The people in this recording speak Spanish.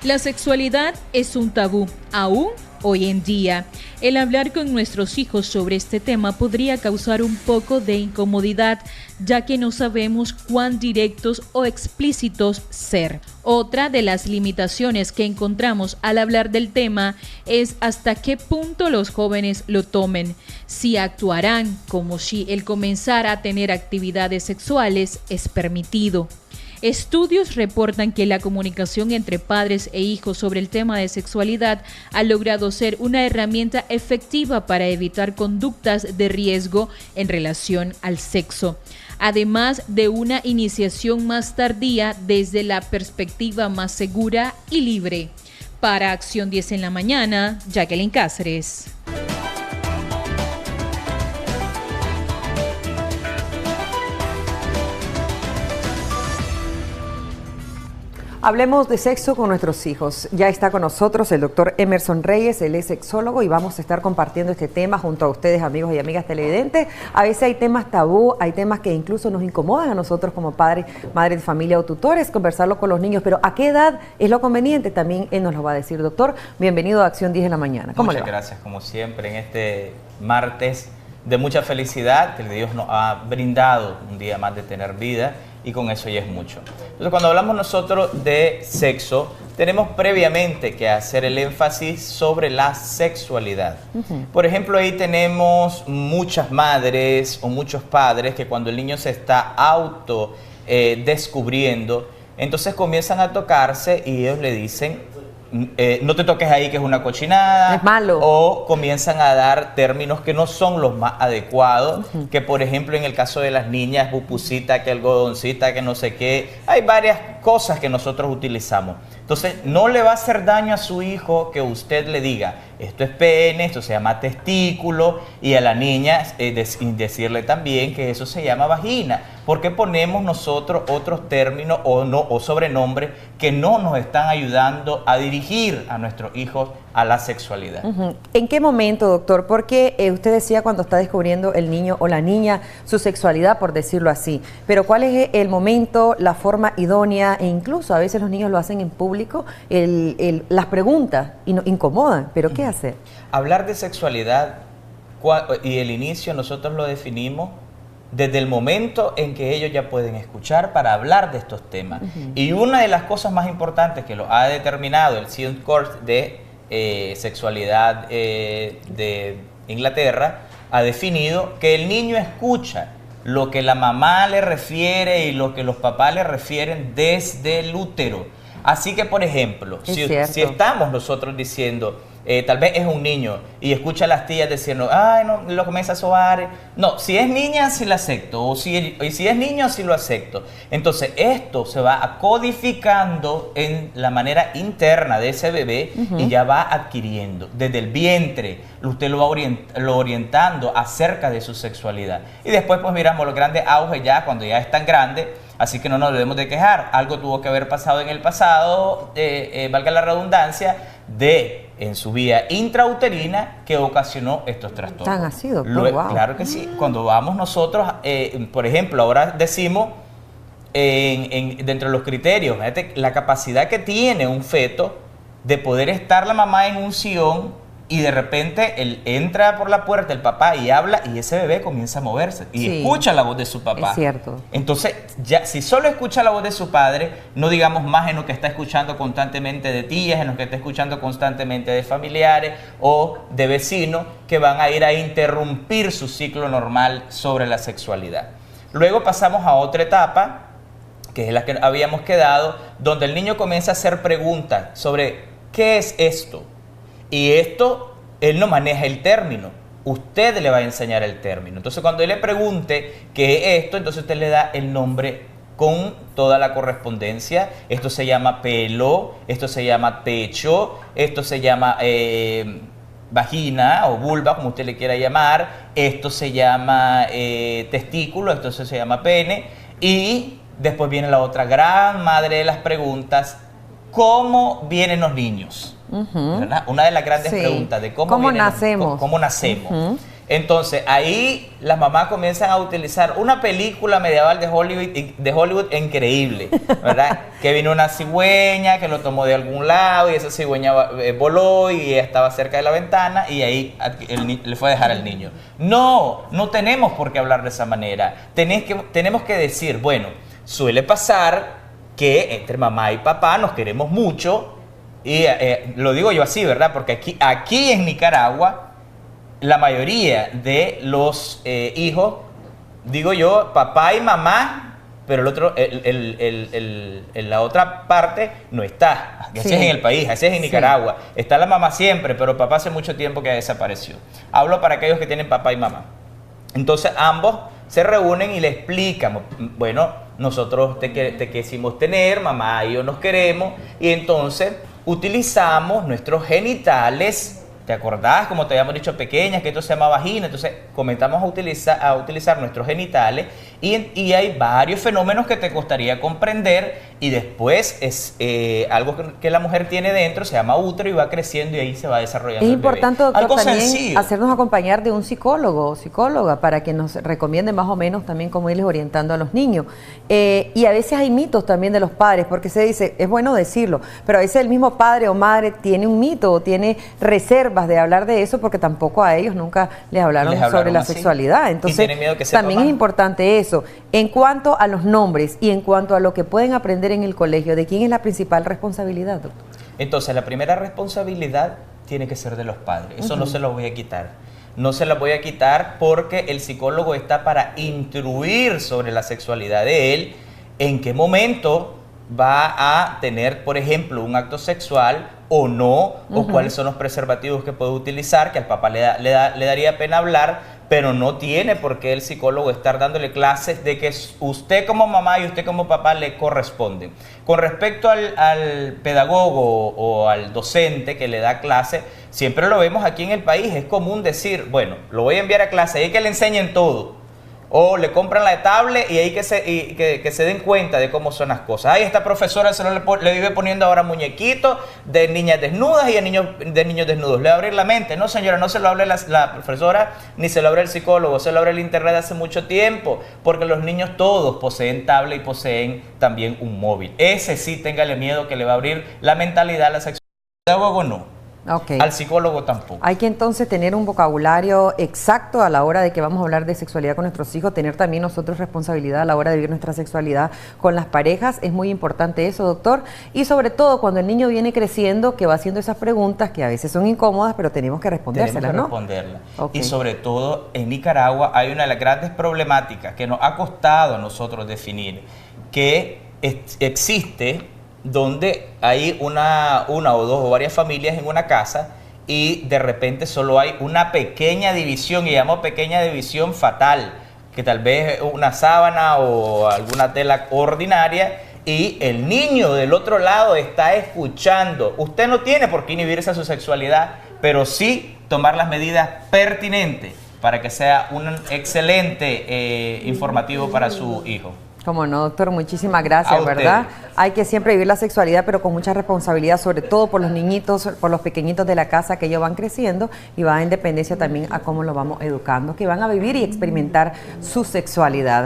La sexualidad es un tabú, aún hoy en día. El hablar con nuestros hijos sobre este tema podría causar un poco de incomodidad, ya que no sabemos cuán directos o explícitos ser. Otra de las limitaciones que encontramos al hablar del tema es hasta qué punto los jóvenes lo tomen, si actuarán como si el comenzar a tener actividades sexuales es permitido. Estudios reportan que la comunicación entre padres e hijos sobre el tema de sexualidad ha logrado ser una herramienta efectiva para evitar conductas de riesgo en relación al sexo, además de una iniciación más tardía desde la perspectiva más segura y libre. Para Acción 10 en la mañana, Jacqueline Cáceres. Hablemos de sexo con nuestros hijos. Ya está con nosotros el doctor Emerson Reyes, él es sexólogo y vamos a estar compartiendo este tema junto a ustedes, amigos y amigas televidentes. A veces hay temas tabú, hay temas que incluso nos incomodan a nosotros como padres, madres de familia o tutores, conversarlo con los niños, pero ¿a qué edad es lo conveniente? También él nos lo va a decir, doctor. Bienvenido a Acción 10 de la mañana. ¿Cómo le va? Muchas gracias, como siempre, en este martes de mucha felicidad, que Dios nos ha brindado un día más de tener vida, y con eso ya es mucho. Entonces, cuando hablamos nosotros de sexo, tenemos previamente que hacer el énfasis sobre la sexualidad. Por ejemplo, ahí tenemos muchas madres o muchos padres que cuando el niño se está descubriendo, entonces comienzan a tocarse y ellos le dicen, no te toques ahí que es una cochinada, es malo, o comienzan a dar términos que no son los más adecuados, que por ejemplo en el caso de las niñas, pupusita, que algodoncita, que no sé qué, hay varias cosas que nosotros utilizamos. Entonces no le va a hacer daño a su hijo que usted le diga, esto es pene, esto se llama testículo, y a la niña decirle también que eso se llama vagina, porque ponemos nosotros otros términos o sobrenombres que no nos están ayudando a dirigir a nuestros hijos a la sexualidad. ¿En qué momento, doctor? Porque usted decía cuando está descubriendo el niño o la niña su sexualidad, por decirlo así, pero ¿cuál es el momento, la forma idónea? E incluso a veces los niños lo hacen en público, las preguntas y nos incomodan, pero ¿qué hacer? Hablar de sexualidad y el inicio nosotros lo definimos desde el momento en que ellos ya pueden escuchar para hablar de estos temas. Y una de las cosas más importantes que lo ha determinado el Sion Course de sexualidad de Inglaterra, ha definido que el niño escucha lo que la mamá le refiere y lo que los papás le refieren desde el útero. Así que, por ejemplo, si estamos nosotros diciendo, tal vez es un niño y escucha a las tías diciendo, ay, no, lo comienza a sobar. No, si es niña, sí la acepto. O si es niño, sí lo acepto. Entonces, esto se va codificando en la manera interna de ese bebé y ya va adquiriendo. Desde el vientre, usted lo va orientando acerca de su sexualidad. Y después, pues miramos los grandes auges ya, cuando ya es tan grande. Así que no nos debemos de quejar. Algo tuvo que haber pasado en el pasado, valga la redundancia, en su vía intrauterina que ocasionó estos trastornos. ¿Tan así, doctor? Wow. Claro que sí. Cuando vamos nosotros, por ejemplo, ahora decimos, dentro de los criterios, fíjate, la capacidad que tiene un feto de poder estar la mamá en un sillón y de repente él entra por la puerta el papá y habla y ese bebé comienza a moverse y escucha la voz de su papá. Es cierto. Entonces, ya si solo escucha la voz de su padre, no digamos más en lo que está escuchando constantemente de tías, en lo que está escuchando constantemente de familiares o de vecinos que van a ir a interrumpir su ciclo normal sobre la sexualidad. Luego pasamos a otra etapa, que es la que habíamos quedado, donde el niño comienza a hacer preguntas sobre ¿qué es esto? Y esto, él no maneja el término, usted le va a enseñar el término. Entonces, cuando él le pregunte qué es esto, entonces usted le da el nombre con toda la correspondencia. Esto se llama pelo, esto se llama pecho, esto se llama vagina o vulva, como usted le quiera llamar, esto se llama testículo, esto se llama pene. Y después viene la otra gran madre de las preguntas, ¿cómo vienen los niños? ¿Verdad? Una de las grandes preguntas de cómo nacemos. Entonces, ahí las mamás comienzan a utilizar una película medieval de Hollywood increíble, ¿verdad? Que vino una cigüeña que lo tomó de algún lado y esa cigüeña voló y estaba cerca de la ventana y ahí le fue a dejar al niño. No, no tenemos por qué hablar de esa manera. Tenemos que decir, bueno, suele pasar que entre mamá y papá nos queremos mucho y lo digo yo así, ¿verdad? Porque aquí en Nicaragua la mayoría de los hijos, digo yo, papá y mamá, pero el otro, la otra parte no está. Así es en el país, así es en Nicaragua. Está la mamá siempre, pero papá hace mucho tiempo que desapareció. Hablo para aquellos que tienen papá y mamá. Entonces ambos se reúnen y le explican, bueno, nosotros te quisimos tener, mamá y yo nos queremos, y entonces utilizamos nuestros genitales. ¿Te acordás? Como te habíamos dicho, pequeñas, que esto se llama vagina. Entonces comenzamos a utilizar nuestros genitales y hay varios fenómenos que te costaría comprender y después es algo que la mujer tiene dentro, se llama útero y va creciendo y ahí se va desarrollando. Es importante, doctor, algo también sencillo. hacernos acompañar de un psicólogo o psicóloga para que nos recomiende más o menos también cómo irles orientando a los niños. Y a veces hay mitos también de los padres, porque se dice, es bueno decirlo, pero a veces el mismo padre o madre tiene un mito o tiene reservas de hablar de eso porque tampoco a ellos nunca les hablaron sobre la sexualidad. Entonces, también es importante eso. En cuanto a los nombres y en cuanto a lo que pueden aprender en el colegio, ¿de quién es la principal responsabilidad, doctor? Entonces, la primera responsabilidad tiene que ser de los padres. Eso no se lo voy a quitar. No se la voy a quitar porque el psicólogo está para instruir sobre la sexualidad de él, en qué momento va a tener, por ejemplo, un acto sexual o no, o cuáles son los preservativos que puede utilizar, que al papá le daría pena hablar, pero no tiene por qué el psicólogo estar dándole clases de que usted como mamá y usted como papá le corresponden. Con respecto al pedagogo o al docente que le da clase, siempre lo vemos aquí en el país, es común decir, bueno, lo voy a enviar a clase, hay que le enseñen todo. O le compran la tablet y ahí que se den cuenta de cómo son las cosas. Ahí esta profesora le vive poniendo ahora muñequitos de niñas desnudas y de niños desnudos. Le va a abrir la mente. No, señora, no se lo hable la profesora ni se lo abre el psicólogo, se lo abre el internet hace mucho tiempo, porque los niños todos poseen tablet y poseen también un móvil. Ese sí, téngale miedo que le va a abrir la mentalidad a la sexualidad. El pedagogo no. Okay. Al psicólogo tampoco. Hay que entonces tener un vocabulario exacto a la hora de que vamos a hablar de sexualidad con nuestros hijos, tener también nosotros responsabilidad a la hora de vivir nuestra sexualidad con las parejas. Es muy importante eso, doctor. Y sobre todo cuando el niño viene creciendo, que va haciendo esas preguntas que a veces son incómodas, pero tenemos que respondérselas, tenemos que responderlas. Okay. Y sobre todo en Nicaragua hay una de las grandes problemáticas que nos ha costado a nosotros definir, que existe donde hay una o dos o varias familias en una casa y de repente solo hay una pequeña división, y llamo pequeña división fatal, que tal vez una sábana o alguna tela ordinaria, y el niño del otro lado está escuchando. Usted no tiene por qué inhibirse a su sexualidad, pero sí tomar las medidas pertinentes para que sea un excelente informativo para su hijo. Como no, doctor, muchísimas gracias, ¿verdad? Hay que siempre vivir la sexualidad, pero con mucha responsabilidad, sobre todo por los niñitos, por los pequeñitos de la casa, que ellos van creciendo y van en dependencia también a cómo lo vamos educando, que van a vivir y experimentar su sexualidad.